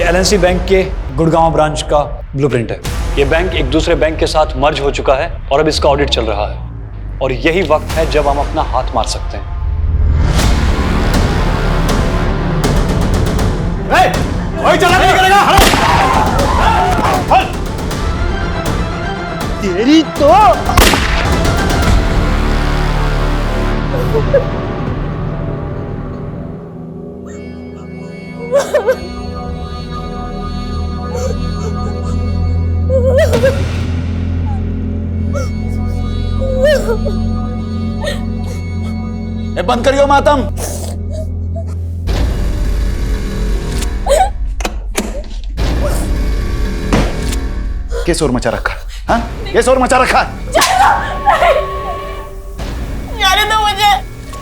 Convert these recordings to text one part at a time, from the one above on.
LNC bank के Gurgaon branch का blueprint है। ये बैंक एक दूसरे बैंक के साथ मर्ज हो चुका है और अब इसका ऑडिट चल रहा है और यही वक्त है जब हम अपना हाथ मार सकते हैं। कोई चला नहीं करेगा। तेरी तो बंद करियो मातम। क्या शोर मचा रखा? हाँ, ये शोर मचा रखा? जाने दो मुझे।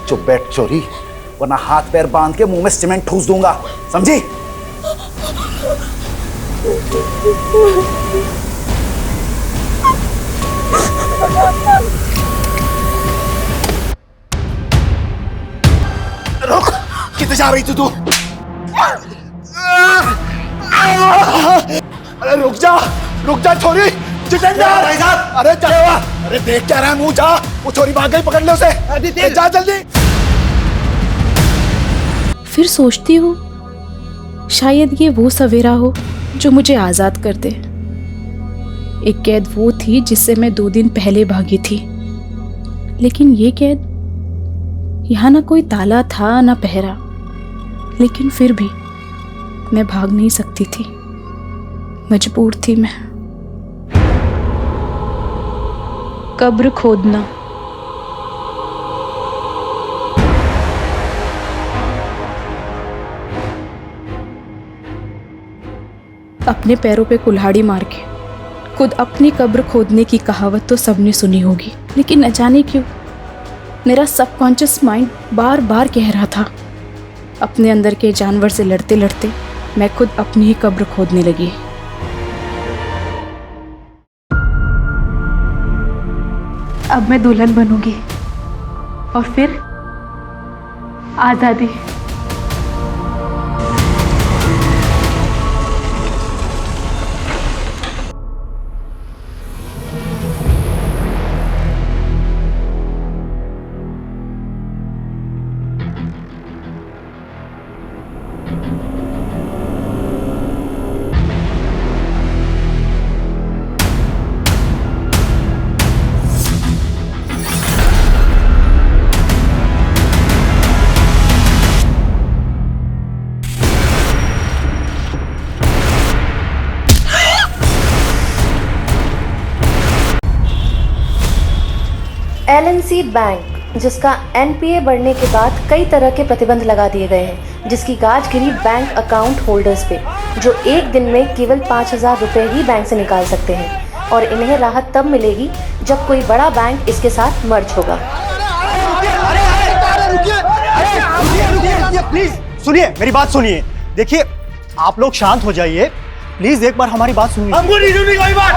चुप बैठ चोरी, वरना हाथ पैर बांध के मुंह में सीमेंट ठूस दूंगा, समझी? रुक, किधर जा रही थी तू? अरे रुक जा छोरी। जितेंद्र भाई साहब, अरे चले हुआ, अरे देख क्या रहा है, मुंह जा। वो छोरी भाग गई, पकड़ ले उसे। जा जल्दी। फिर सोचती हूँ शायद ये वो सवेरा हो जो मुझे आजाद कर दे। एक कैद वो थी जिससे मैं 2 दिन पहले भागी थी, लेकिन ये कैद, यहाँ ना कोई ताला था ना पहरा, लेकिन फिर भी मैं भाग नहीं सकती थी, मजबूर थी मैं। कब्र खोदना। अपने पैरों पे कुल्हाड़ी मार के खुद अपनी कब्र खोदने की कहावत तो सबने सुनी होगी, लेकिन न जाने क्यों मेरा सबकॉन्शियस माइंड बार बार कह रहा था, अपने अंदर के जानवर से लड़ते लड़ते मैं खुद अपनी ही कब्र खोदने लगी। अब मैं दुल्हन बनूंगी और फिर आज़ादी। एलएनसी बैंक, जिसका एनपीए बढ़ने के बाद कई तरह के प्रतिबंध लगा दिए गए हैं, जिसकी गाज गिरी बैंक अकाउंट होल्डर्स पे, जो एक दिन में केवल 5,000 रुपये ही बैंक से निकाल सकते हैं, और इन्हें राहत तब मिलेगी जब कोई बड़ा बैंक इसके साथ मर्ज होगा। प्लीज सुनिए, मेरी बात सुनिए। देखिए, आप लोग शांत हो जाइए प्लीज, एक बार हमारी बात सुनिए। हमको नहीं सुननी कोई बात।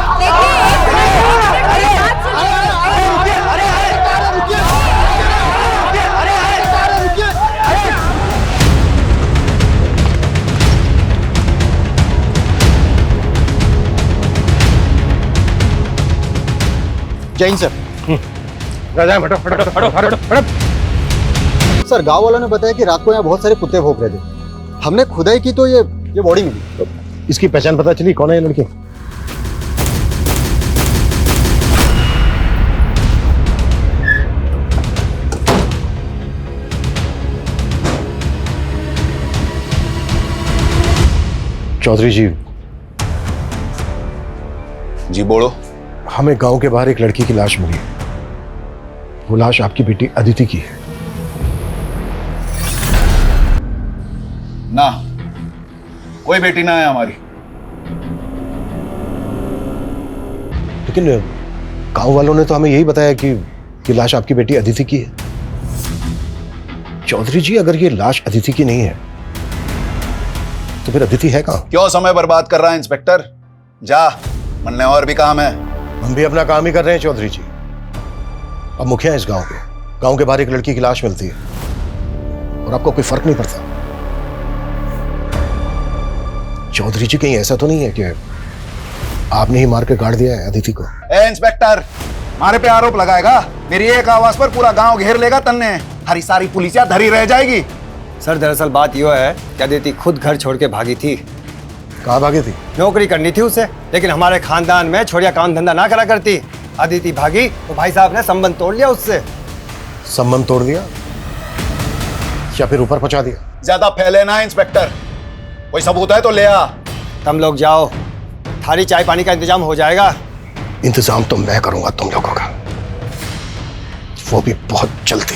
जैन सर। सर, गांव वालों ने बताया कि रात को यहाँ बहुत सारे कुत्ते भौंक रहे थे। हमने खुदाई की तो ये बॉडी मिली। इसकी पहचान पता चली? कौन है ये लड़की? चौधरी जी। जी बोलो। हमें गांव के बाहर एक लड़की की लाश मिली। वो लाश आपकी बेटी अदिति की है। ना, कोई बेटी ना है हमारी। लेकिन गांव वालों ने तो हमें यही बताया कि लाश आपकी बेटी अदिति की है। चौधरी जी, अगर ये लाश अदिति की नहीं है तो फिर अदिति है कहां? क्यों समय बर्बाद कर रहा है इंस्पेक्टर? जा, मनने और भी काम है। हम भी अपना काम ही कर रहे हैं चौधरी जी। अब मुखिया है इस गांव के। गांव के बाहर एक लड़की की लाश मिलती है और आपको कोई फर्क नहीं पड़ता। चौधरी जी, कहीं ऐसा तो नहीं है कि आपने ही मार के गाड़ दिया है अदिति को? ए इंस्पेक्टर, मारे पे आरोप लगाएगा? मेरी एक आवाज पर पूरा गांव घेर लेगा तन्ने। हरी सारी पुलिसिया धरी रह जाएगी। सर दरअसल बात यह है कि अदिति खुद घर छोड़ के भागी थी। कहाँ भागी थी? नौकरी करनी थी उसे, लेकिन हमारे खानदान में छोड़िया काम धंधा ना करा करती। अदिति भागी तो भाई साहब ने संबंध तोड़ लिया उससे। संबंध तोड़ दिया या फिर ऊपर पहुंचा दिया? ज्यादा फैले ना इंस्पेक्टर, कोई सबूत है तो ले आ। तुम लोग जाओ, थाली चाय पानी का इंतजाम हो जाएगा। इंतजाम तो मैं करूंगा तुम लोगों का, वो भी बहुत जल्दी।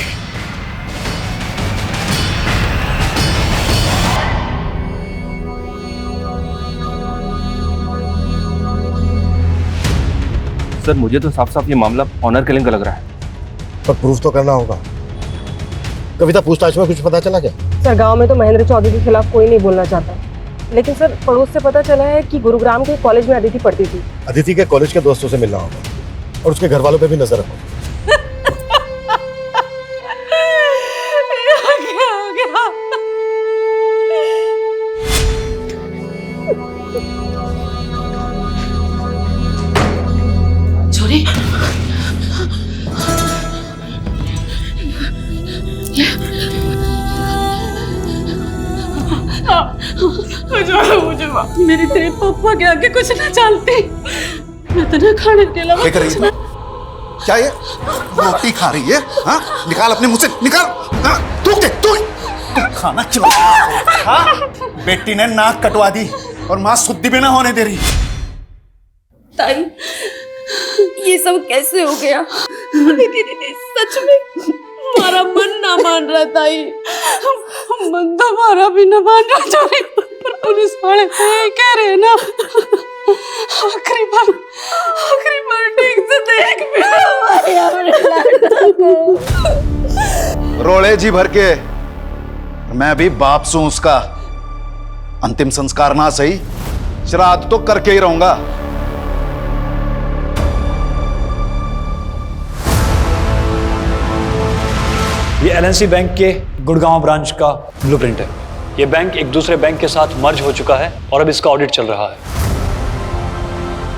सर मुझे तो साफ साफ ये मामला ऑनर किलिंग का लग रहा है। पर प्रूफ तो करना होगा। कविता, पूछताछ में कुछ पता चला क्या? सर गांव में तो महेंद्र चौधरी के खिलाफ कोई नहीं बोलना चाहता, लेकिन सर पड़ोस से पता चला है कि गुरुग्राम के कॉलेज में अदिति पढ़ती थी। अदिति के कॉलेज के दोस्तों से मिलना होगा और उसके घर वालों पे भी नजर रखो। छोरी मुझे मेरी तेरे पापा के आगे कुछ ना चलती। मैं तो ना खाने के अलावा क्या ये रोटी खा रही है? हाँ, निकाल अपने मुंह से, निकाल। हाँ, तू खाना क्यों? हाँ, बेटी ने नाक कटवा दी और माँ शुद्धि भी ना होने दे रही। ताई, ये सब कैसे हो गया? दीदी सच में हमारा मन ना मान रहा ताई। मन तो हमारा भी ना मान रहा, पर पुलिस वाले तो ये कह रहे हैं ना, आखिरी बार ठीक से देख भी हमारे अपने लड़का को। रोले जी भर के, मैं भी बाप सू उसका। अंतिम संस्कार ना सही, श्राद्ध तो करके ही रहूंगा। ये एलएनसी बैंक के गुड़गांव ब्रांच का ब्लूप्रिंट है। ये बैंक एक दूसरे बैंक के साथ मर्ज हो चुका है और अब इसका ऑडिट चल रहा है।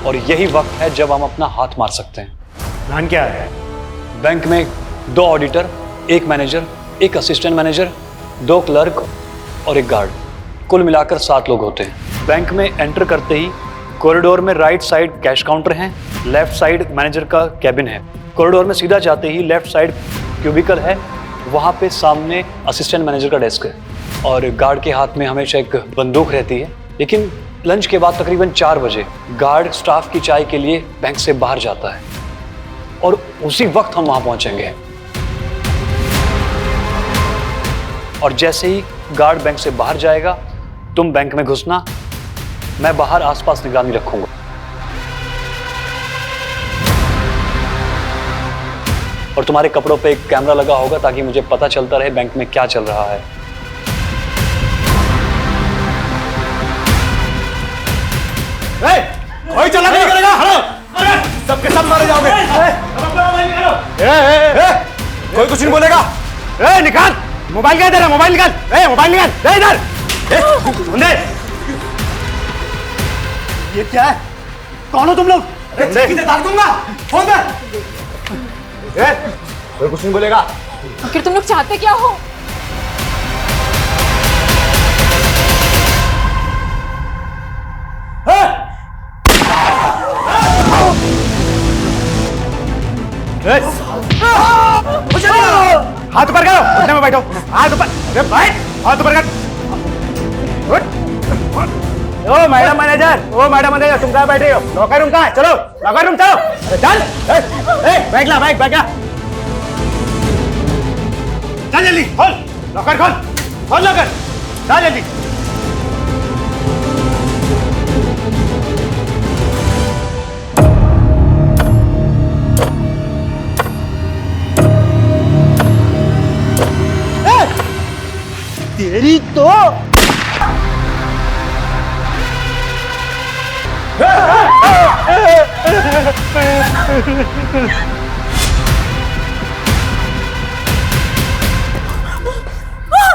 और यही वक्त है जब हम अपना हाथ मार सकते हैं। प्लान क्या है? बैंक में 2 auditor, 1 manager, 1 assistant manager, 2 clerk और 1 गार्ड, कुल मिलाकर 7 लोग होते हैं। बैंक में एंटर करते ही कॉरिडोर में राइट साइड कैश काउंटर है, लेफ्ट साइड मैनेजर का कैबिन है। कॉरिडोर में सीधा जाते ही लेफ्ट साइड क्यूबिकल है, वहाँ पे सामने असिस्टेंट मैनेजर का डेस्क है और गार्ड के हाथ में हमेशा एक बंदूक रहती है। लेकिन लंच के बाद तकरीबन 4 बजे गार्ड स्टाफ की चाय के लिए बैंक से बाहर जाता है और उसी वक्त हम वहाँ पहुँचेंगे। और जैसे ही गार्ड बैंक से बाहर जाएगा, तुम बैंक में घुसना, मैं बाहर आसपास निगरानी रखूंगा। और तुम्हारे कपड़ों पे एक कैमरा लगा होगा ताकि मुझे पता चलता रहे बैंक में क्या चल रहा है। कोई चला नहीं करेगा। हेलो, सबके सब मारे जाओगे। कोई कुछ नहीं बोलेगा। निकाल मोबाइल, का इधर मोबाइल निकाल। मोबाइल निकाल, दे इधर। ये क्या है? कौन हो तुम लोग? दाग दूंगा, फोन कर। कोई कुछ नहीं बोलेगा। आखिर तुम लोग चाहते क्या हो? हाथ ऊपर करो, उठने में बैठो। हाथ ऊपर, हाथ ऊपर कर। ओ मैडम मैनेजर, तुम कहाँ बैठे हो? लॉकर रूम कहाँ है? चलो लॉकर रूम चलो। चल, बैठ ला, बैठ ला। चल जल्दी, खोल लॉकर, खोल लॉकर, चल जल्दी। तेरी तो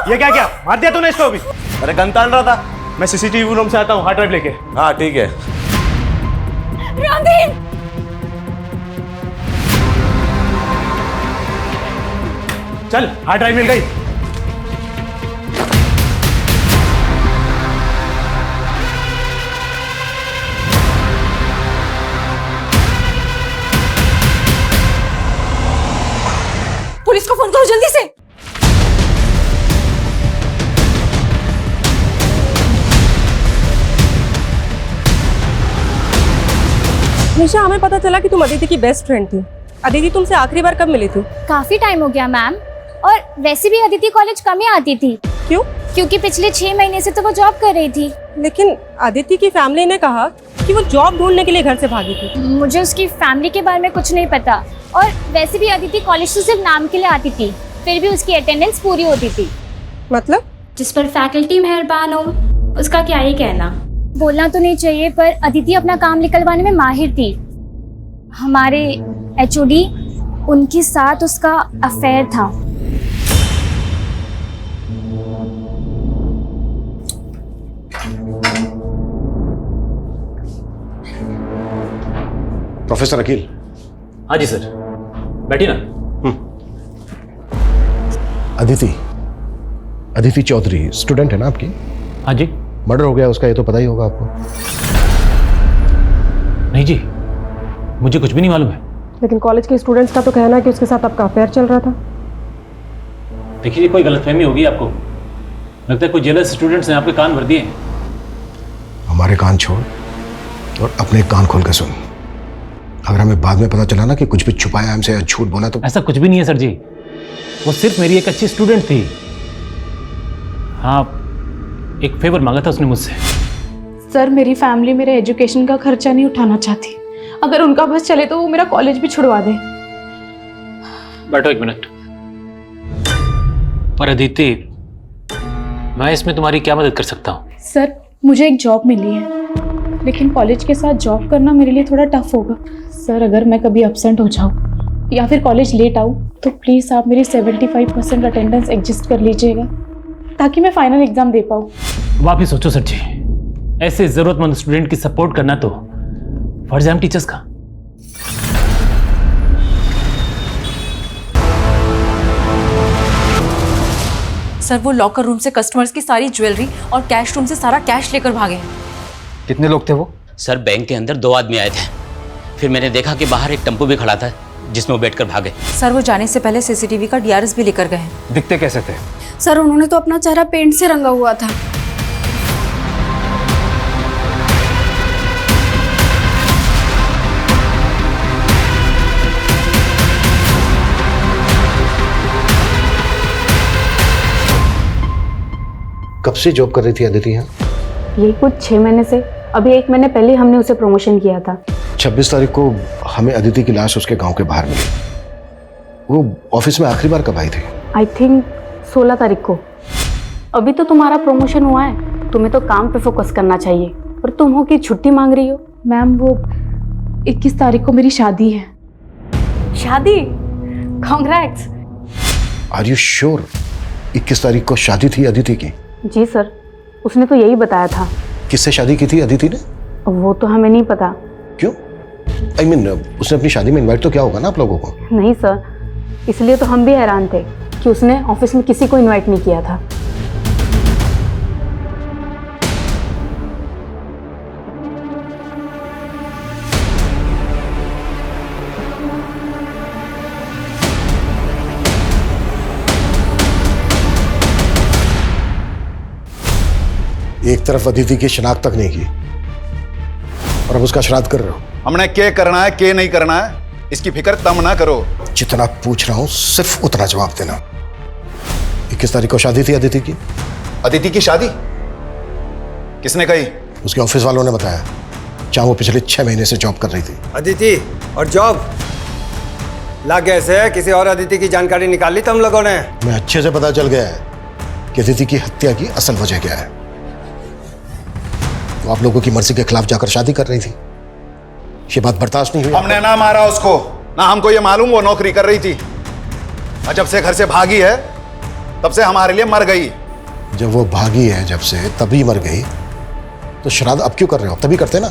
ये क्या मार दिया तूने इसको? अभी अरे गन तान रहा था। मैं सीसीटीवी रूम से आता हूँ, हार्ड ड्राइव लेके। हाँ ठीक है। रणधीर, चल, हार्ड ड्राइव मिल गई। पुलिस को फोन करो जल्दी से। निशा, हमें पता चला कि तुम अदिति की बेस्ट फ्रेंड थी। अदिति तुमसे आखिरी बार कब मिली थी? काफी टाइम हो गया मैम, और वैसे भी अदिति कॉलेज कम ही आती थी। क्यों? क्योंकि पिछले 6 महीने से तो वो जॉब कर रही थी। लेकिन अदिति की फैमिली ने कहा कि वो जॉब ढूंढने के लिए घर से भागी थी। मुझे उसकी फैमिली के बारे में कुछ नहीं पता, और वैसे भी अदिति कॉलेज तो सिर्फ नाम के लिए आती थी, फिर भी उसकी अटेंडेंस पूरी होती थी। मतलब? जिस पर फैकल्टी मेहरबान हो, उसका क्या ही कहना। बोलना तो नहीं चाहिए, पर अदिति अपना काम निकलवाने में माहिर थी। हमारे एचओडी, उनके साथ उसका अफेयर था। प्रोफेसर अकील। हाँ जी सर, बैठिए ना। अदिति चौधरी स्टूडेंट है ना आपकी? हाँ जी। मर्डर हो गया उसका, ये तो पता ही होगा आपको। नहीं जी, मुझे कुछ भी नहीं मालूम है। लेकिन कॉलेज के स्टूडेंट्स का तो कहना है कि उसके साथ आपका अफेयर चल रहा था। देखिए, कोई गलतफहमी होगी आपको। लगता है कोई जेलस स्टूडेंट्स ने आपके कान भर दिए। हमारे कान छोड़ और अपने कान खोल के सुन। अगर हमें बाद में पता चला ना कि कुछ भी छुपाया हमसे या झूठ बोला तो। ऐसा कुछ भी नहीं है सर जी, वो सिर्फ मेरी एक अच्छी स्टूडेंट थी। हाँ, एक फेवर मांगा था उसने मुझसे। सर, मेरी फैमिली मेरे एजुकेशन का खर्चा नहीं उठाना चाहती। अगर उनका बस चले तो वो मेरा कॉलेज भी छुड़वा दे। बैठो एक मिनट। पर अदिति, मैं इसमें तुम्हारी क्या मदद कर सकता हूँ? सर, मुझे एक जॉब मिली है, लेकिन कॉलेज के साथ जॉब करना मेरे लिए थोड़ा टफ होगा। सर, अगर मैं कभी एब्सेंट हो जाऊँ या फिर कॉलेज लेट आऊँ तो प्लीज़ आप मेरी 75% अटेंडेंस एडजस्ट कर लीजिएगा, ताकि मैं फाइनल एग्जाम दे पाऊँ। वापिस सोचो सर जी, ऐसे जरूरतमंद स्टूडेंट की सपोर्ट करना तो फर्ज है हम टीचर्स का। सर, वो लॉकर रूम से कस्टमर्स की सारी ज्वेलरी और कैश रूम से सारा कैश लेकर भागे हैं। कितने लोग थे वो? सर, बैंक के अंदर 2 आदमी आए थे, फिर मैंने देखा कि बाहर एक टेम्पो भी खड़ा था जिसमें वो बैठकर भागे। सर, वो जाने से पहले सीसीटीवी का डीआरएस भी लेकर गए हैं। दिखते कैसे थे? सर, उन्होंने तो अपना चेहरा पेंट से रंगा हुआ था। कब से जॉब कर रही थी अदिति यहाँ? यही कुछ 6 महीने से। अभी 1 महीने पहले हमने उसे प्रमोशन किया था। 26 तारीख को हमें अदिति की लाश उसके गांव के बाहर मिली। वो ऑफिस में आखिरी बार कब आई थी? आई थिंक 16 तारीख को। अभी तो तुम्हारा प्रमोशन हुआ है, तुम्हें तो काम पे फोकस करना चाहिए, और तुम हो कि छुट्टी मांग रही हो। मैम, वो 21 तारीख को मेरी शादी है। शादी? कांग्रेट्स। आर यू श्योर 21 तारीख को शादी थी अदिति की? जी सर, उसने तो यही बताया था। किससे शादी की थी अदिति ने? वो तो हमें नहीं पता। क्यों? I mean, उसने अपनी शादी में इनवाइट तो किया होगा ना आप लोगों को? नहीं सर, इसलिए तो हम भी हैरान थे कि उसने ऑफिस में किसी को इनवाइट नहीं किया था। एक तरफ अदिति की शिनाख्त तक नहीं की और अब उसका श्राद्ध कर रहे हो। हमने क्या करना है क्या नहीं करना है इसकी फिक्र तम ना करो। जितना पूछ रहा हूं सिर्फ उतना जवाब देना। 21 तारीख को शादी थी अदिति की? अदिति की शादी किसने कही? उसके ऑफिस वालों ने बताया, चाहे वो पिछले 6 महीने से जॉब कर रही थी। अदिति और जॉब लग गए से किसी और अदिति की जानकारी निकाल ली तुम लोगों ने? मैं अच्छे से पता चल गया है कि अदिति की हत्या की असल वजह क्या है। वो आप लोगों की मर्जी के खिलाफ जाकर शादी कर रही थी। ये बात बर्दाश्त नहीं हुई। हमने ना मारा उसको, ना हमको ये मालूम वो नौकरी कर रही थी। जब से घर से भागी है तब से हमारे लिए मर गई। जब वो भागी है जब से तभी मर गई, तो श्राद्ध अब क्यों कर रहे हो? तभी करते ना।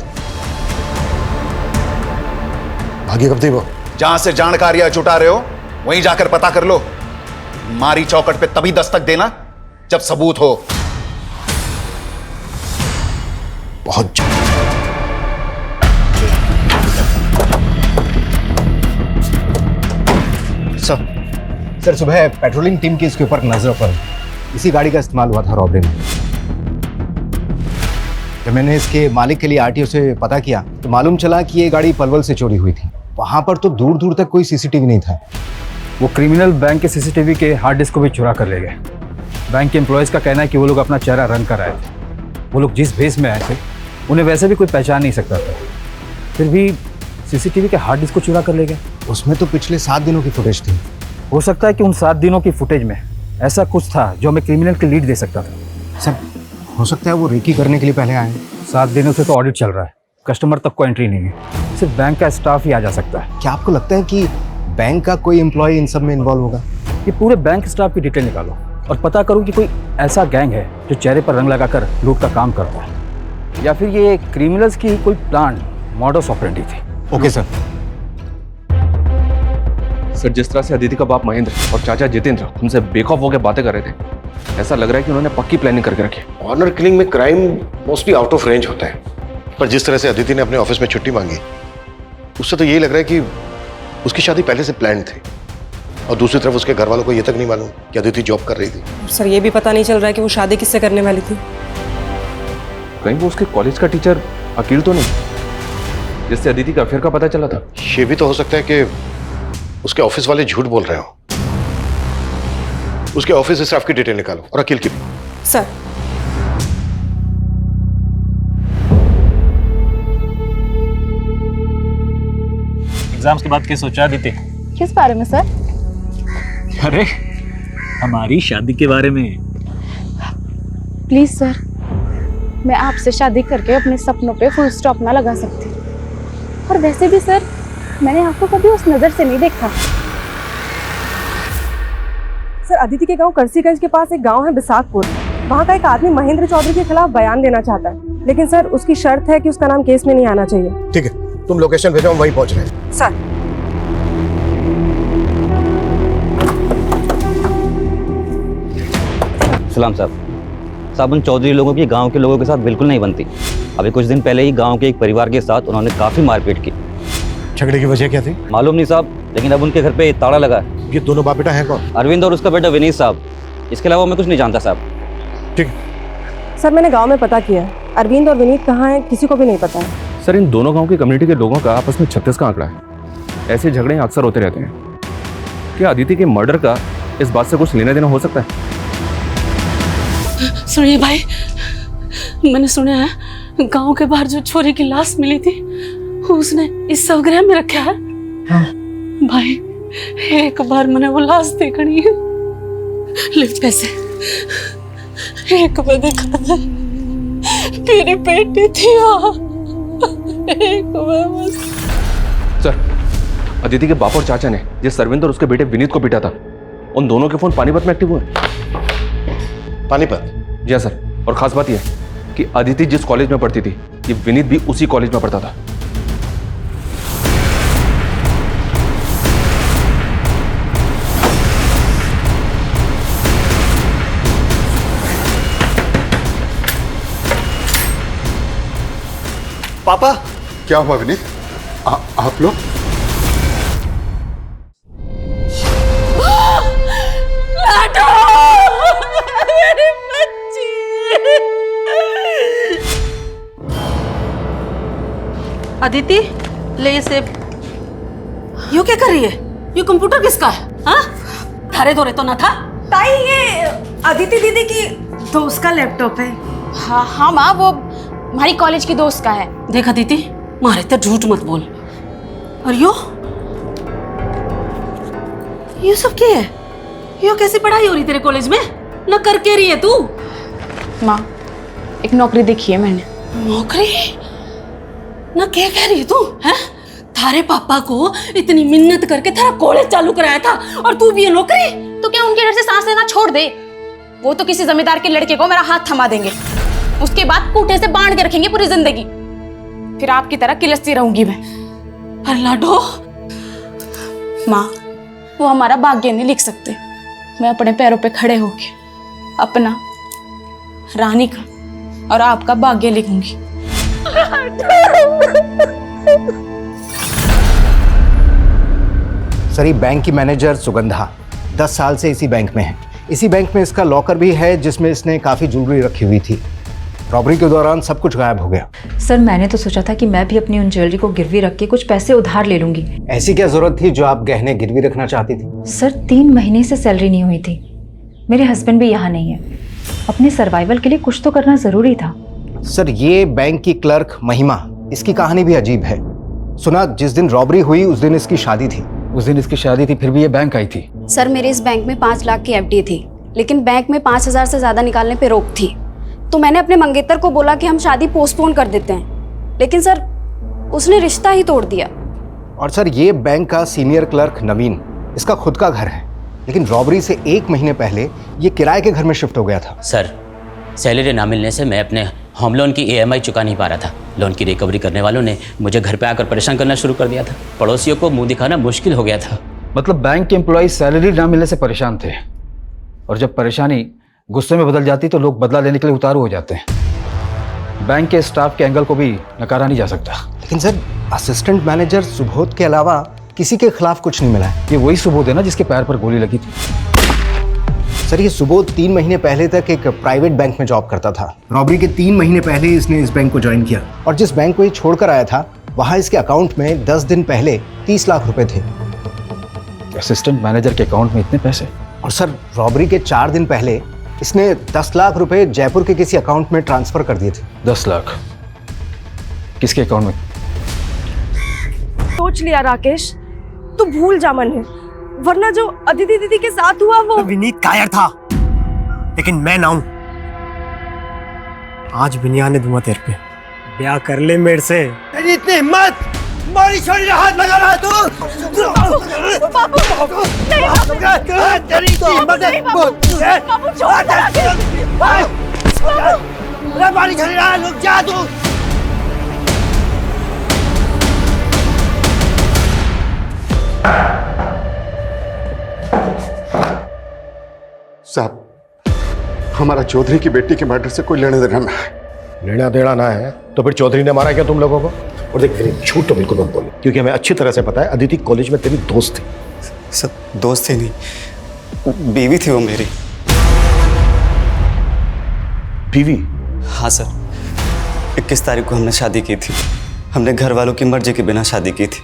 भागी कब थी वो? जहां से जानकारियां जुटा रहे हो वहीं जाकर पता कर लो। मारी चौकट पे तभी दस्तक देना जब सबूत हो। बहुत सर सुबह पेट्रोलिंग टीम की इसके ऊपर नजर पर इसी गाड़ी का इस्तेमाल हुआ था रॉबरी में। जब मैंने इसके मालिक के लिए आरटीओ से पता किया तो मालूम चला कि ये गाड़ी पलवल से चोरी हुई थी। वहां पर तो दूर दूर तक कोई सीसीटीवी नहीं था। वो क्रिमिनल बैंक के सीसीटीवी के हार्ड डिस्क को भी चुरा कर ले गए। बैंक के एम्प्लॉयज़ का कहना है कि वो लोग अपना चेहरा रंग कर आए थे। वो लोग जिस भेस में आए थे उन्हें वैसे भी कोई पहचान नहीं सकता था, फिर भी सीसीटीवी के हार्ड डिस्क को चुरा कर ले गए। उसमें तो पिछले 7 दिनों की फुटेज थी। हो सकता है कि उन 7 दिनों की फुटेज में ऐसा कुछ था जो हमें क्रिमिनल की लीड दे सकता था। सर हो सकता है वो रेकी करने के लिए पहले आए। 7 दिनों से तो ऑडिट चल रहा है, कस्टमर तक को एंट्री नहीं है, सिर्फ बैंक का स्टाफ ही आ जा सकता है। क्या आपको लगता है कि बैंक का कोई एम्प्लॉय इन सब में इन्वॉल्व होगा? ये पूरे बैंक स्टाफ की डिटेल निकालो और पता करो कि कोई ऐसा गैंग है जो चेहरे पर रंग लगाकर लूट का काम करता है, या फिर ये क्रिमिनल्स की कोई प्लान मॉडस ऑपरेंडी थी। Okay sir. सर, जिस तरह से अदिति का बाप महेंद्र और चाचा जितेंद्र हमसे बेखौफ होकर बातें कर रहे थे, ऐसा लग रहा है कि उन्होंने पक्की प्लानिंग करके रखी। ऑनर किलिंग में crime mostly out of range होता है, पर जिस तरह से अदिति ने अपने ऑफिस में छुट्टी मांगी उससे तो यही लग रहा है कि उसकी शादी पहले से प्लान थी। और दूसरी तरफ उसके घर वालों को यह तक नहीं मालूम कि अदिति जॉब कर रही थी। सर ये भी पता नहीं चल रहा है कि वो शादी किससे करने वाली थी। कहीं वो उसके कॉलेज का टीचर अकील तो नहीं, जिससे अदिति का अफेयर का पता चला था? ये भी तो हो सकता है कि उसके ऑफिस वाले झूठ बोल रहे हो। उसके ऑफिस स्टाफ की डिटेल निकालो और अकील की भी। सर एग्जाम्स के बाद क्या सोचा अदिति? किस बारे में सर? अरे हमारी शादी के बारे में। प्लीज सर, मैं आपसे शादी करके अपने सपनों पे फुल स्टॉप ना लगा सकती। और वैसे भी सर, मैंने आपको कभी उस नजर से नहीं देखा। सर अदिति के गांव करसीगंज के पास एक गांव है बिसाकपुर। वहां का एक आदमी महेंद्र चौधरी के खिलाफ बयान देना चाहता है, लेकिन सर उसकी शर्त है कि उसका नाम केस में नहीं आना चाहिए। ठीक है, तुम लोकेशन भेजो, हम वहीं पहुंच रहे हैं। सर सलाम साहब, उन चौधरी लोगों की गांव के लोगों के साथ बिल्कुल नहीं बनती। अभी कुछ दिन पहले ही गांव के एक परिवार के साथ उन्होंने काफी मारपीट की। झगड़े की वजह क्या थी? मालूम नहीं साहब, लेकिन अब उनके घर पे ताला लगा है। ये दोनों बाप बेटा हैं कौन? अरविंद और उसका बेटा विनीत साहब। इसके अलावा मैं कुछ नहीं जानता साहब। ठीक है सर, मैंने गांव में पता किया है, अरविंद और विनीत कहाँ हैं किसी को भी नहीं पता है। सर, इन दोनों गांव की कम्युनिटी के लोगों का आपस में 36 का आंकड़ा है। ऐसे झगड़े अक्सर होते रहते हैं। क्या अदिति के मर्डर का इस बात से कुछ लेना देना हो सकता है? सुनिए भाई, मैंने सुना है गांव के बाहर जो छोरी की लाश मिली थी उसने इस शवगृह में रखा है। हाँ। भाई एक बार मैंने वो लाश देखनी है। ले पैसे, एक बार देखा था मेरी बेटी थी वहाँ, एक बार बस। सर, अदिति के बाप और चाचा ने जिस अरविंद और उसके बेटे विनीत को पीटा था, उन दोनों के फोन पानीपत में एक्टिव हुए। पानीपत? जी हाँ सर, और खास बात यह है कि अदिति जिस कॉलेज में पढ़ती थी, ये विनीत भी उसी कॉलेज में पढ़ता था। पापा, क्या हुआ विनीत? आप लोग? अदिति, ले ये सेब। यू क्या कर रही है? ये कंप्यूटर किसका है? हाँ, थारे धोरे तो ना था। ताई, ये अदिति दीदी की दोस्त का लैपटॉप है। हाँ हाँ माँ, वो हमारी कॉलेज की दोस्त का है। देख अदिति, मारे तो झूठ मत बोल। और यो सब क्या है? यो कैसी पढ़ाई हो रही तेरे कॉलेज में? ना करके रही है तू? माँ, एक नौकरी देखी है मैंने। नौकरी? ना क्या कह रही है तू? हैं? थारे पापा को इतनी मिन्नत करके थारा कॉलेज चालू कराया था और तू भी ये नौकरी? तो क्या उनके डर से सांस लेना छोड़ दे? वो तो किसी जमींदार के लड़के को मेरा हाथ थमा देंगे। उसके बाद कूटे से बांध के रखेंगे पूरी जिंदगी। फिर आपकी तरह किलसती रहूंगी मैं। पर लाडो माँ, वो हमारा भाग्य नहीं लिख सकते। मैं अपने पैरों पे खड़े होके अपना, रानी का और आपका भाग्य लिखूंगी। सर, ये बैंक की मैनेजर सुगंधा 10 साल से इसी बैंक में है। इसी बैंक में इसका लॉकर भी है जिसमें इसने काफ़ी ज्वेलरी रखी हुई थी। रॉबरी के दौरान सब कुछ गायब हो गया। सर, मैंने तो सोचा था कि मैं भी अपनी उन ज्वेलरी को गिरवी रख के कुछ पैसे उधार ले लूंगी। ऐसी क्या जरूरत थी जो आप गहने गिरवी रखना चाहती थी? सर, 3 महीने से सैलरी नहीं हुई थी। मेरे हस्बैंड भी यहाँ नहीं है। अपने सर्वाइवल के लिए कुछ तो करना जरूरी था। सर, ये बैंक की क्लर्क महिमा, इसकी कहानी भी अजीब है। सुना जिस दिन रॉबरी हुई उस दिन इसकी शादी थी। उस दिन इसकी शादी थी, फिर भी ये बैंक आई थी। सर, मेरे इस बैंक में 5 लाख की एफडी थी, लेकिन बैंक में 5,000 से ज्यादा निकालने पे रोक थी। तो मैंने अपने मंगेतर को बोला कि हम शादी पोस्टपोन कर देते हैं, लेकिन सर उसने रिश्ता ही तोड़ दिया। और सर, ये बैंक का सीनियर क्लर्क नवीन, इसका खुद का घर है, लेकिन रॉबरी से 1 महीने पहले ये किराए के घर में शिफ्ट हो गया था। सर, सैलरी ना मिलने से मैं अपने होम लोन की EMI चुका नहीं पा रहा था। लोन की रिकवरी करने वालों ने मुझे घर पे आकर परेशान करना शुरू कर दिया था। पड़ोसियों को मुंह दिखाना मुश्किल हो गया था। मतलब बैंक के एम्प्लॉय सैलरी ना मिलने से परेशान थे, और जब परेशानी गुस्से में बदल जाती तो लोग बदला लेने के लिए उतारू हो जाते हैं। बैंक के स्टाफ के एंगल को भी नकारा नहीं जा सकता। लेकिन सर, असिस्टेंट मैनेजर सुबोध के अलावा किसी के खिलाफ कुछ नहीं मिला है। ये वही सुबोध है ना जिसके पैर पर गोली लगी थी? सर, ये सुबोध 3 महीने पहले तक एक प्राइवेट बैंक में जॉब करता था। रॉबरी के 3 महीने पहले इसने इस बैंक को ज्वाइन किया, और जिस बैंक को ये छोड़कर आया था वहां इसके अकाउंट में 10 दिन पहले 30 लाख रुपए थे। असिस्टेंट मैनेजर के अकाउंट में इतने पैसे? और सर, रॉबरी के 4 दिन पहले इसने 10 लाख रुपए जयपुर के किसी अकाउंट में ट्रांसफर कर दिए थे। 10 लाख किसके अकाउंट में? सोच लिया राकेश, तू भूल जा मन है, वरना जो अदिति दीदी के साथ हुआ वो। विनीत कायर था, लेकिन मैं ना हूं। आज बिनिया ने दूंगा तेरे पे। ब्याह कर ले मेरे से। तेरी इतनी हिम्मत, मारी छोड़ी हाथ लगा रहा तू। तेरी इतनी हिम्मत है, मारी छोड़ी रहा, रुक जा तू। साहब, हमारा चौधरी की बेटी के मर्डर से कोई लेना देना ना है। लेना देना ना है तो फिर चौधरी ने मारा क्या तुम लोगों को? और देख, मेरी झूठ तो बिल्कुल मत बोलो, क्योंकि हमें अच्छी तरह से पता है अदिति कॉलेज में तेरी दोस्त थी। सर, दोस्त थी नहीं, बीवी थी वो मेरी। बीवी? हाँ सर, 21 तारीख को हमने शादी की थी। हमने घर वालों की मर्जी के बिना शादी की थी,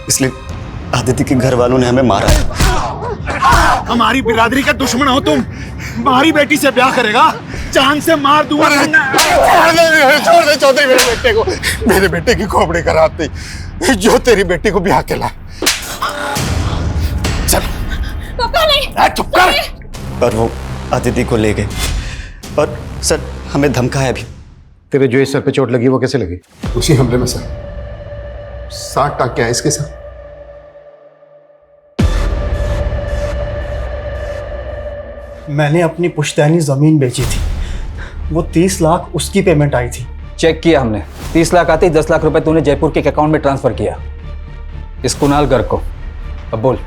इसलिए अदिति के घर वालों ने हमें मारा। हमारी बिरादरी का दुश्मन हो तुम। हमारी बेटी से ब्याह करेगा, जान से मार दूंगा। छोड़ दे चौधरी मेरे बेटे को। मेरे बेटे की खोपड़ी खराब थी जो तेरी बेटी को ब्याह के ला। चल पापा नहीं। चुप कर। और वो अदिति को ले गए, और सर हमें धमकाया भी। तेरे जो इस सर पे चोट लगी वो कैसे लगी? उसी हमले में सर 60 टाँके आए इसके साथ। मैंने अपनी पुश्तैनी जमीन बेची थी, वो 30 लाख उसकी पेमेंट आई थी। चेक किया हमने, 30 लाख आते ही 10 लाख रुपए तूने जयपुर के अकाउंट में ट्रांसफर किया इस कुणाल गर्ग को। अब बोल,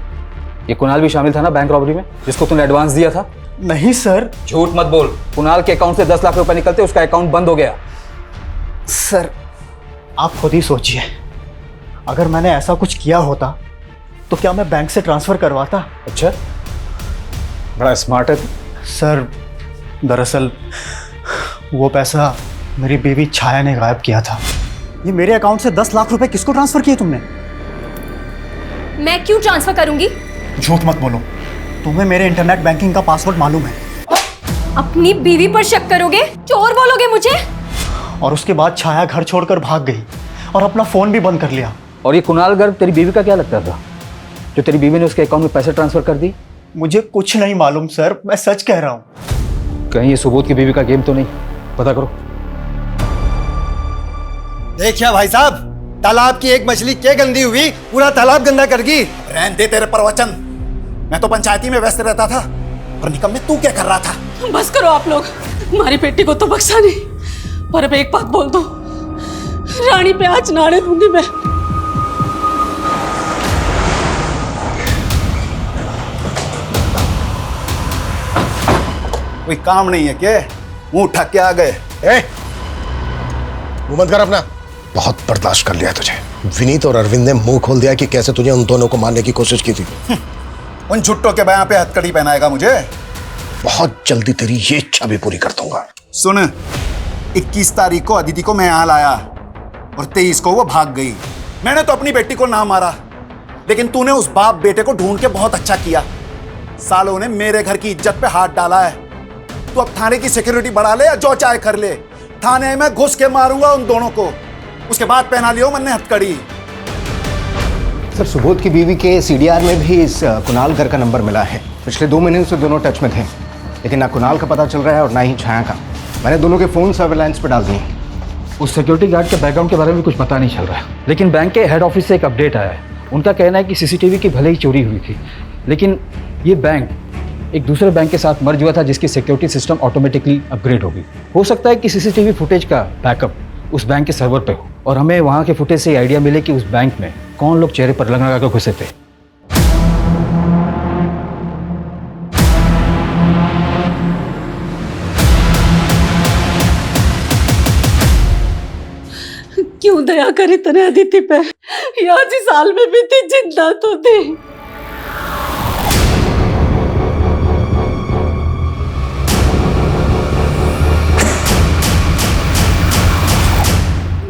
ये कुणाल भी शामिल था ना बैंक रॉबरी में जिसको तूने एडवांस दिया था? नहीं सर। झूठ मत बोल। कुणाल के अकाउंट से 10 लाख रुपए निकलते उसका अकाउंट बंद हो गया। सर, आप खुद ही सोचिए, अगर मैंने ऐसा कुछ किया होता तो क्या मैं बैंक से ट्रांसफर करवाता? अच्छा, बड़ा स्मार्ट है। सर, दरअसल वो पैसा मेरी बीवी छाया ने गायब किया था। ये मेरे अकाउंट से 10 लाख रुपए किसको ट्रांसफर किए तुमने? मैं क्यों ट्रांसफर करूंगी? झूठ मत बोलो, तुम्हें मेरे इंटरनेट बैंकिंग का पासवर्ड मालूम है। अपनी बीवी पर शक करोगे? चोर बोलोगे मुझे? और उसके बाद छाया घर छोड़कर भाग गई और अपना फोन भी बंद कर लिया। और ये कुणाल गर्ग तेरी बीवी का क्या लगता था जो तेरी बीवी ने उसके अकाउंट में पैसे ट्रांसफर कर दी? मुझे कुछ नहीं मालूम सर, मैं सच कह रहा हूँ। कहीं ये सुबोध की बीवी का गेम तो नहीं? पता करो। देखिए भाई साहब, तालाब की एक मछली क्या गंदी हुई, पूरा तालाब गंदा कर दी। रहने दे तेरे प्रवचन, मैं तो पंचायती में व्यस्त रहता था, और निकम्मे तू क्या कर रहा था? बस करो आप लोग, हमारी बेटी को तो बख्शा नहीं। पर अब एक बात बोल दो, रानी पे आज नाड़े दूंगी मैं। कोई काम नहीं है क्या? मुंह उठा के आ गए। मुंह बंद कर अपना। बहुत बर्दाश्त कर लिया तुझे। विनीत और अरविंद ने मुंह खोल दिया कि कैसे तुझे उन दोनों को मारने की कोशिश की थी। उन झुट्टों के बयां पे हथकड़ी पहनाएगा मुझे। बहुत जल्दी तेरी ये इच्छा भी पूरी कर दूंगा। सुन, 21 तारीख को अदिति को मैं यहाँ लाया और 23 को वो भाग गई। मैंने तो अपनी बेटी को ना मारा, लेकिन तूने उस बाप बेटे को ढूंढ के बहुत अच्छा किया। सालों ने मेरे घर की इज्जत पे हाथ डाला है। तू अब थाने की सिक्योरिटी बढ़ा ले या जो चाहे कर ले, थाने में घुस के मारूंगा उन दोनों को। उसके बाद पहना लियो मैंने हथकड़ी। सर, सुबोध की बीवी के सीडीआर में भी इस कुणाल घर का नंबर मिला है। पिछले 2 महीने से दोनों टच में थे, लेकिन ना कुणाल का पता चल रहा है और ना ही छाया का। मैंने दोनों के फोन सर्वेलांस पे डाल दिए। उस सिक्योरिटी गार्ड के बैकग्राउंड के बारे में कुछ पता नहीं चल रहा है, लेकिन बैंक के हेड ऑफिस से एक अपडेट आया है। उनका कहना है कि सीसीटीवी की भले ही चोरी हुई थी, लेकिन ये बैंक एक दूसरे बैंक के साथ मर्ज हुआ था, जिसकी सिक्योरिटी सिस्टम ऑटोमेटिकली अपग्रेड होगी। हो सकता है कि सीसीटीवी फुटेज का बैकअप उस बैंक के सर्वर पे हो और हमें वहाँ के फुटेज से आइडिया मिले कि उस बैंक में कौन लोग चेहरे पर लगा कर घुसे थे। क्यों दया करे तने अदिति पे? यार जी साल में भी थी, जिंदा तो थी।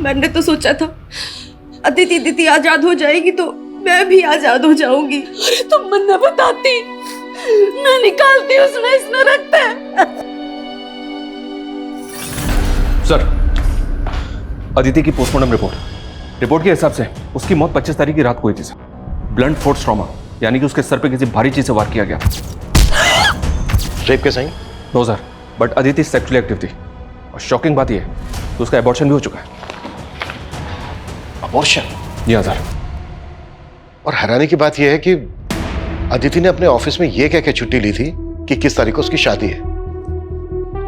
मैंने तो सोचा था अदिति आजाद हो जाएगी तो मैं भी आजाद हो जाऊंगी। अरे तुम मन न बताती, मैं निकालती उसमें इसमें रखते हैं। सर, अदिति की पोस्टमार्टम रिपोर्ट के हिसाब से उसकी मौत 25 तारीख की रात को हुई थी सर। ब्लंट फोर्स ट्रॉमा, यानी कि उसके सर पे किसी भारी चीज से वार किया गया। रेप के sign? No sir, but Aditi sexually active थी और शॉकिंग बात यह है तो उसका एबॉर्शन भी हो चुका है। अबॉर्शन? जी हाँ सर। और हैरानी की बात यह है कि अदिति ने अपने ऑफिस में यह कह के छुट्टी ली थी कि किस तारीख को उसकी शादी है,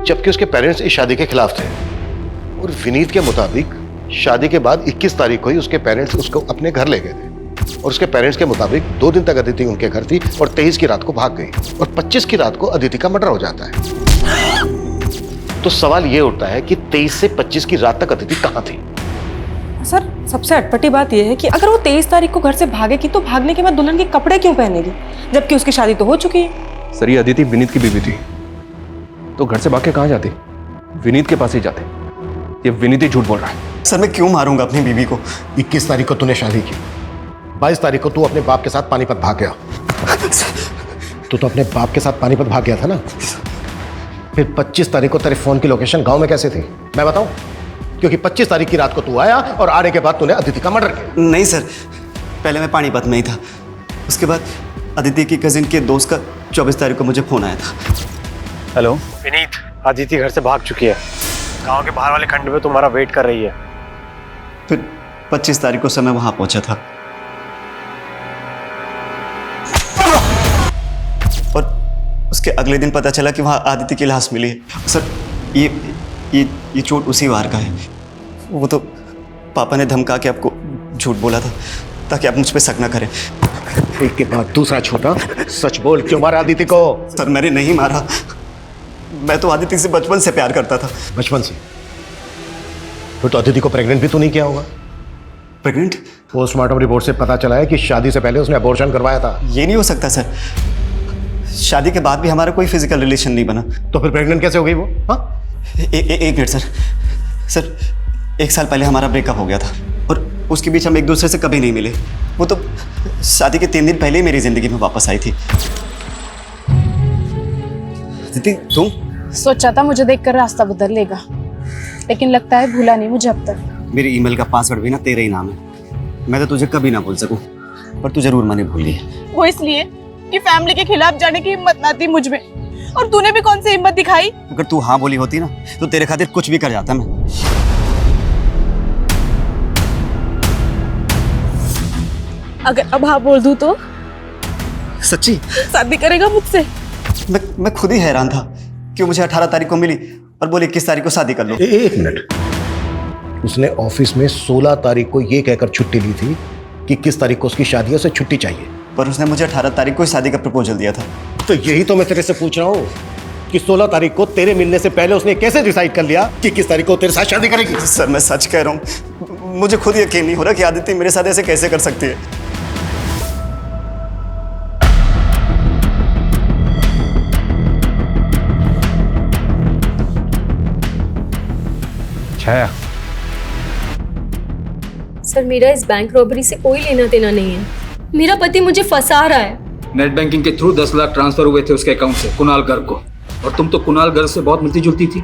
जबकि उसके पेरेंट्स इस शादी के खिलाफ थे। और विनीत के मुताबिक शादी के बाद 21 तारीख को ही उसके पेरेंट्स उसको अपने घर ले गए थे और उसके पेरेंट्स के मुताबिक 2 दिन तक अदिति उनके घर थी और 23 की रात को भाग गई और 25 की रात को अदिति का मर्डर हो जाता है। तो सवाल यह उठता है कि 23 से 25 की रात तक अदिति कहां थी? सर, सबसे अटपटी बात यह है कि अगर वो 23 तारीख को घर से भागेगी तो भागने के बाद दुल्हन के कपड़े क्यों पहनेगी, जबकि उसकी शादी तो हो चुकी है। सर, ये अदिति विनीत की बीवी थी, तो घर से भाग के कहां जाती? विनीत के पास ही जाते। ये विनीत ही झूठ बोल रहा है। सर, मैं क्यों मारूंगा अपनी बीवी को? 21 तारीख को तूने शादी की, 22 तारीख को तू अपने बाप के साथ पानीपत भाग गया। तू तो अपने बाप के साथ पानीपत भाग गया था ना? फिर 25 तारीख को तेरे फोन की लोकेशन गांव में कैसे थी मैं बताऊं? क्योंकि 25 तारीख की रात को तू आया और आने के बाद तूने अदिति का मर्डर किया। नहीं सर, पहले मैं पानीपत में ही था। उसके बाद अदिति की कजिन के दोस्त का 24 तारीख को मुझे फोन आया था। हेलो विनीत, अदिति घर से भाग चुकी है। गांव के बाहर वाले खंड में तुम्हारा वेट कर रही है। फिर 25 तारीख को समय वहां पहुंचा था और उसके अगले दिन पता चला कि वहां आदिति की लाश मिली है। सर, ये चोट उसी वार का है। वो तो पापा ने धमका के आपको झूठ बोला था ताकि आप मुझ पे शक ना करें। एक के बाद दूसरा छोटा सच बोल, क्यों मारा आदिति को? सर, मैंने नहीं मारा। मैं तो आदिति से बचपन से प्यार करता था। बचपन से? फिर तो अदिति को प्रेग्नेंट भी तू नहीं किया होगा। प्रेग्नेंट? पोस्टमार्टम रिपोर्ट से पता चला है कि शादी से पहले उसने अबॉर्शन करवाया था। ये नहीं हो सकता सर, शादी के बाद भी हमारा कोई फिजिकल रिलेशन नहीं बना। तो फिर प्रेग्नेंट कैसे हो गई वो? एक मिनट सर, 1 साल पहले हमारा ब्रेकअप हो गया था और उसके बीच हम एक दूसरे से कभी नहीं मिले। वो तो शादी के 3 दिन पहले ही मेरी जिंदगी में वापस आई थी। दीदी, तुम? सोचा था मुझे देखकर रास्ता बदल लेगा, लेकिन लगता है भूला नहीं मुझे अब तक। मेरी ईमेल का पासवर्ड भी ना तेरे ही नाम है। मैं तो तुझे कभी ना भूल सकूं, पर तू जरूर मैंने भूल गई। वो इसलिए कि फैमिली के खिलाफ जाने की हिम्मत ना थी मुझ में, और तूने भी कौन सी हिम्मत दिखाई? अगर तू हाँ बोली होती ना तो तेरे खातिर कुछ भी कर जाता मैं। अगर अब हाँ बोल दूं तो? सच्ची? शादी करेगा मुझसे? मैं खुद ही हैरान था कि मुझे 18 तारीख को मिली और बोले 21 तारीख को शादी कर लो। एक मिनट, उसने ऑफिस में 16 तारीख को ये कहकर छुट्टी ली थी कि 21 तारीख को उसकी शादी है, उसे छुट्टी चाहिए। पर उसने मुझे 18 तारीख को ही शादी का प्रपोजल दिया था। तो यही तो मैं तेरे से पूछ रहा हूँ कि 16 तारीख को तेरे मिलने से पहले उसने कैसे डिसाइड कर लिया कि 21 तारीख को तेरे साथ शादी करेगी? सर मैं सच कह रहा हूँ, मुझे खुद यकीन नहीं हो रहा कि आदित्य मेरे साथ ऐसे कैसे कर सकती है। छाया, सर मेरा इस बैंक रॉबरी से कोई लेना देना नहीं है। मेरा पति मुझे फंसा रहा है। नेट बैंकिंग के थ्रू 10 लाख ट्रांसफर हुए थे उसके अकाउंट से कुणाल गर्ग को, और तुम तो कुणाल गर्ग से बहुत मिलती जुलती थी।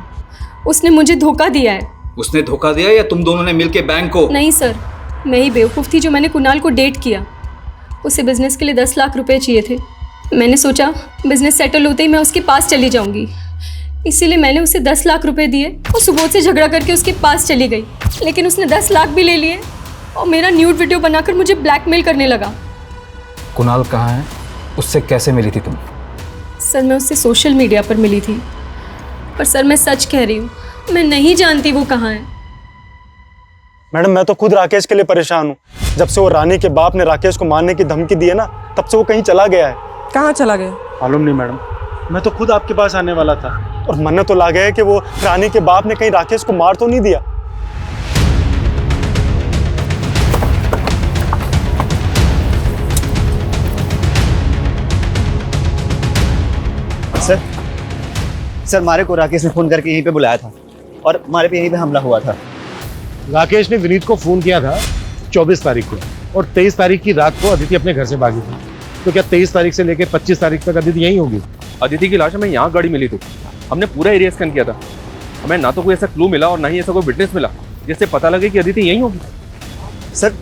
उसने मुझे धोखा दिया है। उसने धोखा दिया या तुम दोनों ने मिलके बैंक को? नहीं सर, मैं ही बेवकूफ़ थी जो मैंने कुणाल को डेट किया। उसे बिजनेस के लिए 10 लाख रुपए चाहिए थे। मैंने सोचा बिजनेस सेटल होते ही मैं उसके पास चली जाऊंगी, इसीलिए मैंने उसे 10 लाख रुपए दिए और सुबोध से झगड़ा करके उसके पास चली गई। लेकिन उसने 10 लाख भी ले लिए और मेरा न्यूड वीडियो बनाकर मुझे ब्लैकमेल करने लगा। कुणाल कहाँ है? उससे कैसे मिली थी तुम? सर मैं उससे सोशल मीडिया पर मिली थी, पर सर मैं सच कह रही हूँ, मैं नहीं जानती वो कहाँ है। मैडम मैं तो खुद राकेश के लिए परेशान हूँ। जब से वो रानी के बाप ने राकेश को मारने की धमकी दी है ना, तब से वो कहीं चला गया है। कहाँ चला गया? मालूम नहीं मैडम, मैं तो खुद आपके पास आने वाला था और मन तो ला गया है कि वो रानी के बाप ने कहीं राकेश को मार तो नहीं दिया। सर मारे को राकेश ने फोन करके यहीं पे बुलाया था और मारे पे यहीं पे हमला हुआ था। राकेश ने विनीत को फोन किया था 24 तारीख को, और 23 तारीख की रात को अदिति अपने घर से भागी थी। तो क्या 23 तारीख से लेकर 25 तारीख तक अदिति यहीं होगी? अदिति की लाश हमें यहाँ गाड़ी मिली थी। हमने पूरा एरिया स्कैन किया था। हमें ना तो कोई ऐसा क्लू मिला और ना ही ऐसा कोई विटनेस मिला जिससे पता लगे कि अदिति यहीं होगी। सर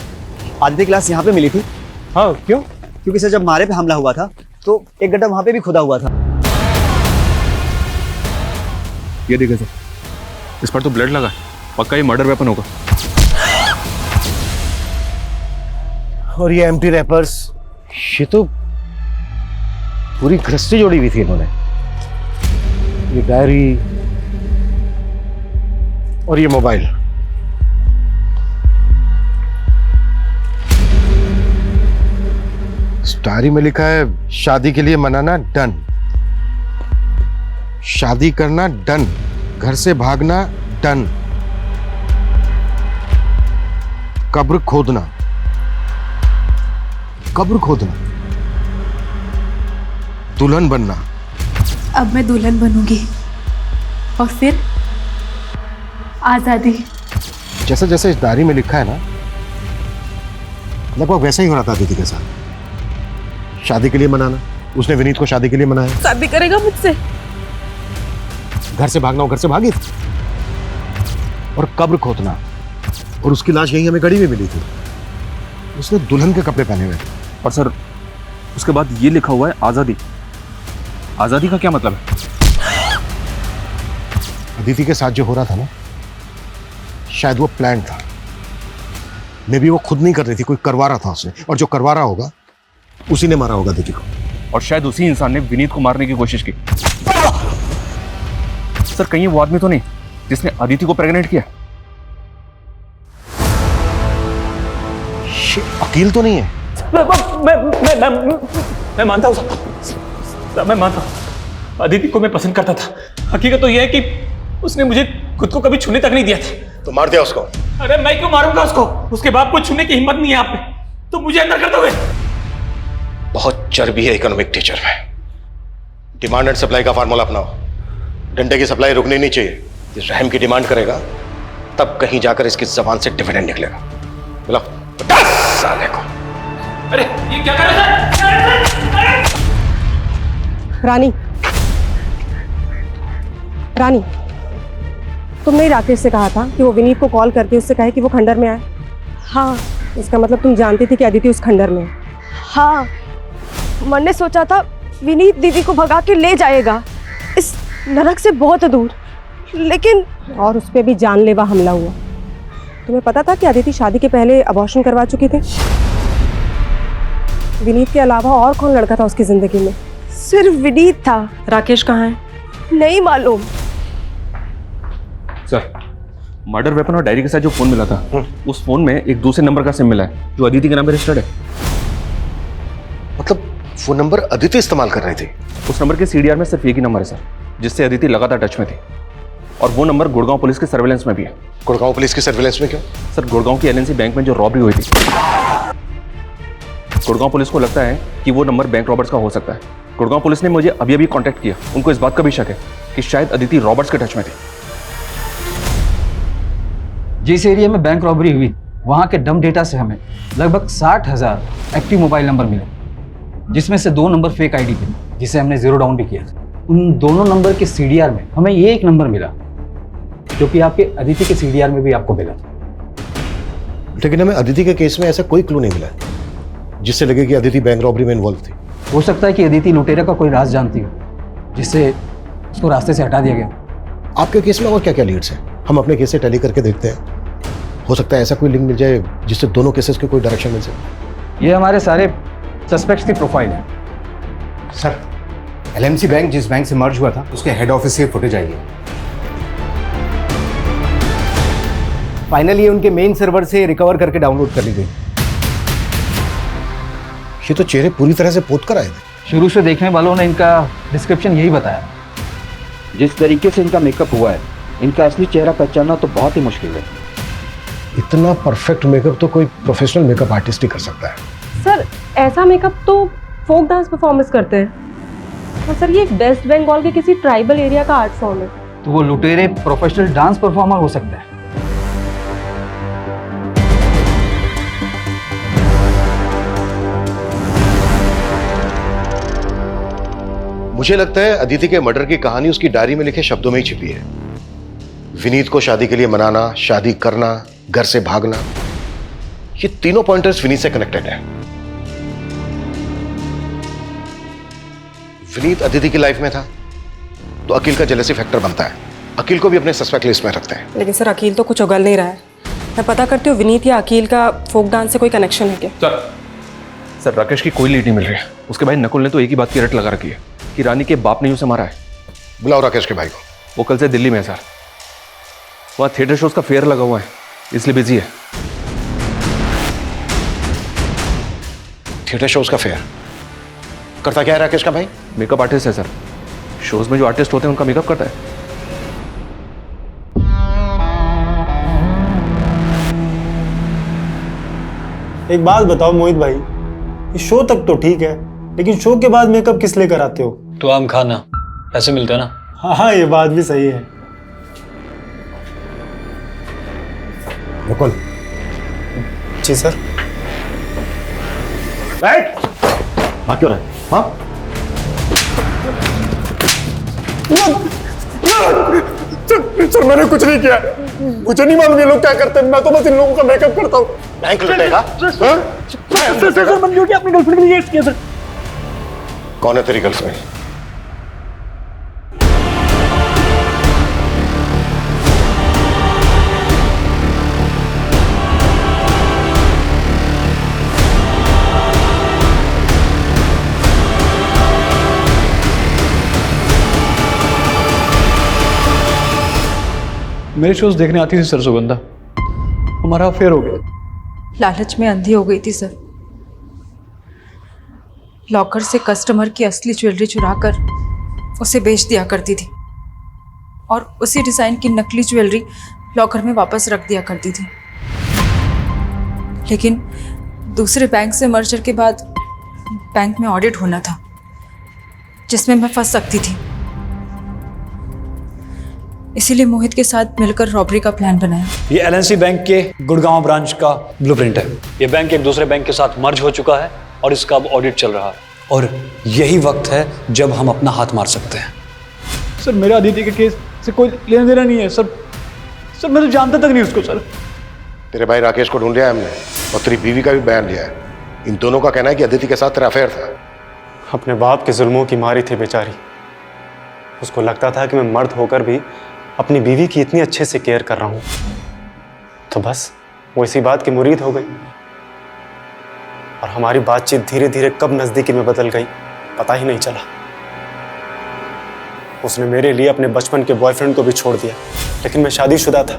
आदित्य की लाश यहाँ पे मिली थी। हाँ क्यों? क्योंकि सर जब मारे पे हमला हुआ था तो एक गड्ढा वहाँ पे भी खुदा हुआ था। ये देखिए सर, इस पर तो ब्लड लगा है, पक्का ये मर्डर वेपन होगा। और ये एम्प्टी रैपर्स, ये तो पूरी गृहस्थी जोड़ी हुई थी इन्होंने। ये डायरी और ये मोबाइल। इस डायरी में लिखा है शादी के लिए मनाना डन, शादी करना डन, घर से भागना डन, कब्र खोदना, कब्र खोदना, दुल्हन बनना। अब मैं दुल्हन बनूंगी और फिर आजादी। जैसे जैसे इस डायरी में लिखा है ना, लगभग वैसा ही हो रहा था अदिति के साथ। शादी के लिए मनाना, उसने विनीत को शादी के लिए मनाया। शादी करेगा मुझसे? घर से भागना, वो घर से भागी थी। और कब्र खोदना, और उसकी लाश यहीं हमें गड़ी में मिली थी। उसने दुल्हन के कपड़े पहने हुए थे। और सर उसके बाद ये लिखा हुआ है आजादी। आजादी का क्या मतलब है? अदिति के साथ जो हो रहा था ना, शायद वो प्लान था। मे बी वो खुद नहीं कर रही थी, कोई करवा रहा था उसे, और जो करवा रहा होगा उसी ने मारा होगा अदिति को। और शायद उसी इंसान ने विनीत को मारने की कोशिश की। सर कहीं वो आदमी तो नहीं जिसने अदिति को प्रेग्नेंट किया? वकील तो नहीं है? मैं मानता हूँ साहब, मैं मानता हूँ अदिति को मैं पसंद करता था। हकीकत तो यह है कि उसने मुझे खुद को कभी छूने तक नहीं दिया था। तो मार दिया उसको? अरे मैं क्यों मारूंगा उसको? उसके बाप को छूने की हिम्मत नहीं है आप में, तो मुझे अंदर कर दोगे? बहुत चर्बी है इकोनॉमिक टीचर में। डिमांड एंड सप्लाई का फार्मूला अपनाओ। डंडे की सप्लाई रुकनी नहीं चाहिए। ये रहम की डिमांड करेगा तब कहीं जाकर इसकी जबान से डिविडेंड निकलेगा। बोलो 10 साल को। अरे ये क्या कर रहे हैं? रानी, रानी, तुमने राकेश से कहा था कि वो विनीत को कॉल करके उससे कहे कि वो खंडर में आए। हाँ। इसका मतलब तुम जानती थी कि अदिति उस खंडर में है। हाँ, मैंने सोचा था विनीत दीदी को भगा के ले जाएगा इस नरक से बहुत दूर, लेकिन और उस पर भी जानलेवा हमला हुआ। तुम्हें पता था कि अदिति शादी के पहले अबॉर्शन करवा चुकी थी? विनीत के अलावा और कौन लड़का था उसकी जिंदगी में? सिर्फ विनीत था। राकेश कहाँ है? नहीं मालूम। सर, मर्डर वेपन और डायरी के साथ जो फोन मिला था, उस फोन में एक दूसरे नंबर का सिम मिला है जो अदिति के नाम पे रजिस्टर्ड है। मतलब वो नंबर अदिति इस्तेमाल कर रही थी? उस नंबर के सीडीआर में सिर्फ एक ही नंबर है सर, जिससे अदिति लगातार टच में थी, और वो नंबर गुड़गांव पुलिस के सर्वेलेंस में भी है। गुड़गांव पुलिस की सर्वेलेंस में क्यों? सर, गुड़गांव की एलएनसी बैंक में जो रॉबरी हुई थी, गुड़गांव पुलिस को लगता है कि वो नंबर बैंक रॉबर्ट्स का हो सकता है। गुड़गांव पुलिस ने मुझे अभी कांटेक्ट किया। उनको इस बात का भी शक है कि शायद अदिति रॉबर्ट्स के टच में थी। जिस एरिया में बैंक रॉबरी हुई, वहाँ के डम डेटा से हमें लगभग 60,000 एक्टिव मोबाइल नंबर मिले, जिसमें से 2 नंबर फेक आईडी थे, जिसे हमने जीरो डाउन भी किया। उन दोनों नंबर के सीडीआर में हमें ये एक नंबर मिला, जो कि आपके अदिति के सीडीआर में भी आपको मिला। लेकिन हमें अदिति के केस में ऐसा कोई क्लू नहीं मिला जिससे लगे कि अदिति बैंक रॉबरी में इन्वॉल्व थी। हो सकता है कि अदिति लुटेरा का कोई राज जानती हो, जिससे उसको रास्ते से हटा दिया गया। आपके केस में और क्या क्या लीड्स हैं? हम अपने केस से टैली करके देखते हैं, हो सकता है ऐसा कोई लिंक मिल जाए जिससे दोनों केसेस के कोई डायरेक्शन मिल सके। ये हमारे सारे सस्पेक्ट्स की प्रोफाइल है। सर, एलएमसी बैंक जिस बैंक से मर्ज हुआ था, उसके हेड ऑफिस से फुटेज आई है। फाइनली ये उनके मेन सर्वर से रिकवर करके डाउनलोड कर ली गई। ये तो चेहरे पूरी तरह से पोत कर आए थे। शुरू से देखने वालों ने इनका डिस्क्रिप्शन यही बताया। जिस तरीके से इनका मेकअप हुआ है, इनका असली चेहरा पहचानना तो बहुत ही मुश्किल है। इतना परफेक्ट मेकअप तो कोई प्रोफेशनल मेकअप आर्टिस्ट ही कर सकता है। सर, ऐसा मेकअप तो फोक डांस परफॉर्मेंस करते हैं। और सर, ये वेस्ट बंगाल के किसी ट्राइबल एरिया का आर्ट फॉर्म है। तो वो लुटेरे प्रोफेशनल डांस परफॉर्मर हो सकता है। मुझे लगता है अदिति के मर्डर की कहानी उसकी डायरी में लिखे शब्दों में ही छिपी है। विनीत को शादी के लिए मनाना, शादी करना, घर से भागना, ये तीनों पॉइंटर्स विनीत से कनेक्टेड है। विनीत अदिति की लाइफ में था तो अकील का जेलसी फैक्टर बनता है। अकील को भी अपने सस्पेक्ट लिस्ट में रखते हैं। लेकिन सर, अकील तो कुछ उगल नहीं रहा है। मैं पता करती हूँ विनीत या अकील का फोक डांस से कोई कनेक्शन है क्या? सर, राकेश की कोई लीड नहीं मिल रही है। उसके भाई नकुल ने तो एक ही बात की रट लगा रखी है कि रानी के बाप ने उसे मारा है। बुलाओ राकेश के भाई को। वो कल से दिल्ली में है सर, वहाँ थिएटर शोज का फेयर लगा हुआ है, इसलिए बिजी है। थिएटर शोज का फेयर करता क्या है राकेश का भाई? मेकअप आर्टिस्ट है सर। शोज में जो आर्टिस्ट होते हैं उनका मेकअप करता है। एक बात बताओ मोहित भाई, ये शो तक तो ठीक है, लेकिन शो के बाद मेकअप किस लिए कराते हो? तो आम खाना, पैसे मिलते हैं ना। हाँ, ये बात भी सही है। नकुल। जी सर। बैठ। हाँ क्यों रहे? हाँ? सर, मैंने कुछ नहीं किया। मुझे नहीं मालूम ये लोग क्या करते हैं। मैं तो बस इन लोगों का मेकअप करता हूँ। बैंक लुटेगा? सर, मैंने अपनी गर्लफ्रेंड के लिए किया सर। कौन है तेरी गर्लफ्रेंड? मेरे शोज देखने आती थी सर सुगंधा, हमारा अफेयर हो गया। लालच में अंधी हो गई थी सर। लॉकर से कस्टमर की असली ज्वेलरी चुराकर उसे बेच दिया करती थी और उसी डिज़ाइन की नकली ज्वेलरी लॉकर में वापस रख दिया करती थी। लेकिन दूसरे बैंक से मर्जर के बाद बैंक में ऑडिट होना था, जिसमें मैं फंस सकती थी। इसीलिए मोहित के साथ मिलकर रॉबरी का प्लान बनाया। ये एलएनसी बैंक के गुड़गांव ब्रांच का ब्लूप्रिंट है। ये बैंक एक दूसरे बैंक के साथ मर्ज हो चुका है और इसका अब ऑडिट चल रहा है, और यही वक्त है जब हम अपना हाथ मार सकते हैं। सर, मेरा अदिति के केस से कोई लेना देना नहीं है सर। सर, मैं तो जानता तक नहीं उसको सर। तेरे भाई राकेश को ढूंढ लिया हमने और तेरी बीवी का भी बयान लिया है। इन दोनों का कहना है कि अदिति के साथ तेरा अफेयर था। अपने बाप के जुल्मों की मारी थी बेचारी। उसको लगता था कि मैं मर्द होकर भी अपनी बीवी की इतनी अच्छे से केयर कर रहा हूं, तो बस वो इसी बात की मुरीद हो गई। और हमारी बातचीत धीरे धीरे कब नजदीकी में बदल गई पता ही नहीं चला। उसने मेरे लिए अपने बचपन के बॉयफ्रेंड को भी छोड़ दिया, लेकिन मैं शादीशुदा था।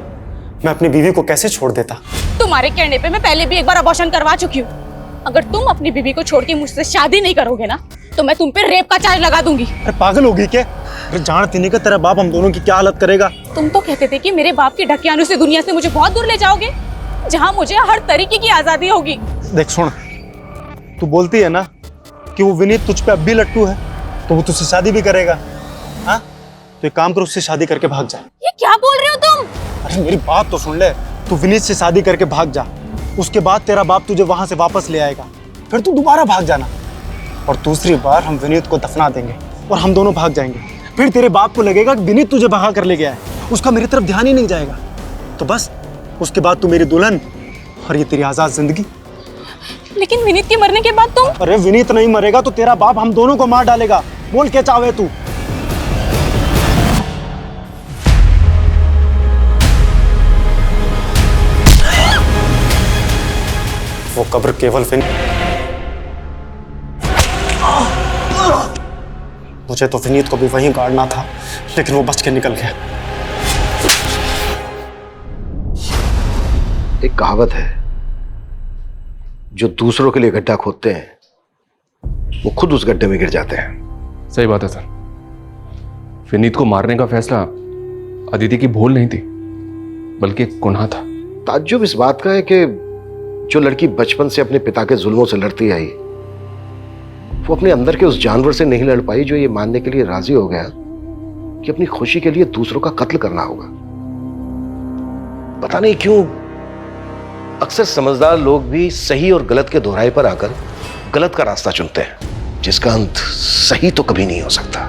मैं अपनी बीवी को कैसे छोड़ देता? तुम्हारे कहने पे मैं पहले भी एक बार अबॉर्शन करवा चुकी हूँ। अगर तुम अपनी बीवी को छोड़ के मुझसे शादी नहीं करोगे ना तो मैं तुम पे रेप का चार्ज लगा दूंगी। अरे पागल होगी क्या? अरे जानती नहीं कि तेरा बाप हम दोनों की क्या हालत करेगा। तुम तो कहते थे कि मेरे बाप के ढकियानों से दुनिया से मुझे बहुत दूर ले जाओगे, जहाँ मुझे हर तरीके की आजादी होगी। देख सुन, तू बोलती है ना कि वो विनीत तुझ पे अब भी लट्टू है, तो वो तुझसे शादी भी करेगा। हाँ, तो एक काम कर, उससे शादी करके भाग जा। ये क्या बोल रहे हो तुम? अरे मेरी बात तो सुन ले, तू विनीत से शादी करके भाग जा। उसके बाद तेरा बाप तुझे वहां से वापस ले आएगा, फिर तू दोबारा भाग जाना, और दूसरी बार हम विनीत को दफना देंगे और हम दोनों भाग जाएंगे। फिर तेरे बाप को लगेगा कि विनीत तुझे भगा कर ले गया है, उसका मेरी तरफ ध्यान ही नहीं जाएगा। तो बस उसके बाद तू मेरी दुल्हन और ये तेरी आजाद जिंदगी। लेकिन विनीत के मरने के बाद तुम? अरे विनीत नहीं मरेगा तो तेरा बाप हम दोनों को मार डालेगा। बोल क्या चाहे तू। वो कब्र केवल मुझे तो विनीत को भी वहीं गाड़ना था, लेकिन वो बच के निकल गया। एक कहावत है, जो दूसरों के लिए गड्ढा खोदते हैं वो खुद उस गड्ढे में गिर जाते हैं। सही बात है सर। विनीत को मारने का फैसला अदिति की भूल नहीं थी, बल्कि एक गुनाह था। ताज्जुब इस बात का है कि जो लड़की बचपन से अपने पिता के जुल्मों से लड़ती आई, वो अपने अंदर के उस जानवर से नहीं लड़ पाई जो ये मानने के लिए राजी हो गया कि अपनी खुशी के लिए दूसरों का कत्ल करना होगा। पता नहीं क्यों अक्सर समझदार लोग भी सही और गलत के दोहराए पर आकर गलत का रास्ता चुनते हैं, जिसका अंत सही तो कभी नहीं हो सकता।